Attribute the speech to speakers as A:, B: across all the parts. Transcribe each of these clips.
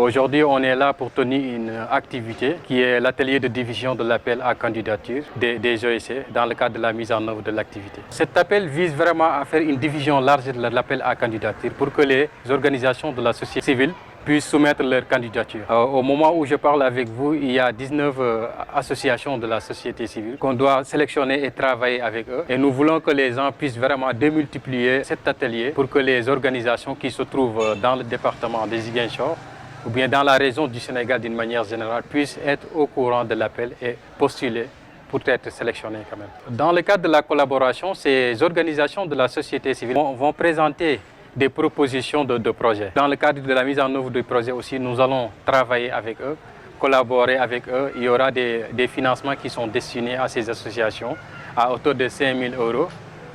A: Aujourd'hui, on est là pour tenir une activité qui est l'atelier de division de l'appel à candidature des GEC dans le cadre de la mise en œuvre de l'activité. Cet appel vise vraiment à faire une division large de l'appel à candidature pour que les organisations de la société civile puissent soumettre leur candidature. Au moment où je parle avec vous, il y a 19 associations de la société civile qu'on doit sélectionner et travailler avec eux. Et nous voulons que les gens puissent vraiment démultiplier cet atelier pour que les organisations qui se trouvent dans le département de Ziguinchor ou bien dans la région du Sénégal d'une manière générale puissent être au courant de l'appel et postuler pour être sélectionnés quand même. Dans le cadre de la collaboration, ces organisations de la société civile vont présenter des propositions de projets. Dans le cadre de la mise en œuvre du projet aussi, nous allons travailler avec eux, collaborer avec eux. Il y aura des financements qui sont destinés à ces associations à hauteur de 5 000 €.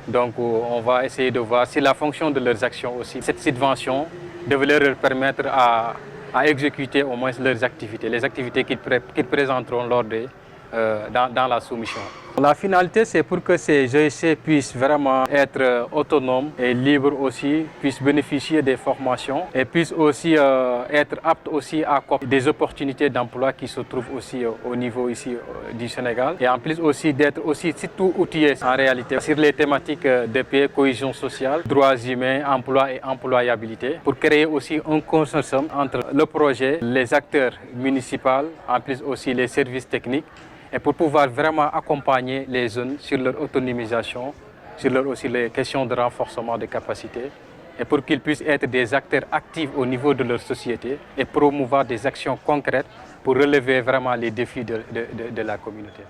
A: Donc on va essayer de voir si la fonction de leurs actions aussi, cette subvention devrait leur permettre à exécuter au moins leurs activités, les activités qu'ils présenteront lors dans la soumission. La finalité, c'est pour que ces GEC puissent vraiment être autonomes et libres aussi, puissent bénéficier des formations et puissent aussi être aptes aussi à des opportunités d'emploi qui se trouvent aussi au niveau ici du Sénégal. Et en plus aussi d'être aussi surtout outillés en réalité sur les thématiques de paix, cohésion sociale, droits humains, emploi et employabilité pour créer aussi un consortium entre le projet, les acteurs municipaux, en plus aussi les services techniques, et pour pouvoir vraiment accompagner les jeunes sur leur autonomisation, sur aussi les questions de renforcement des capacités, et pour qu'ils puissent être des acteurs actifs au niveau de leur société et promouvoir des actions concrètes pour relever vraiment les défis de la communauté.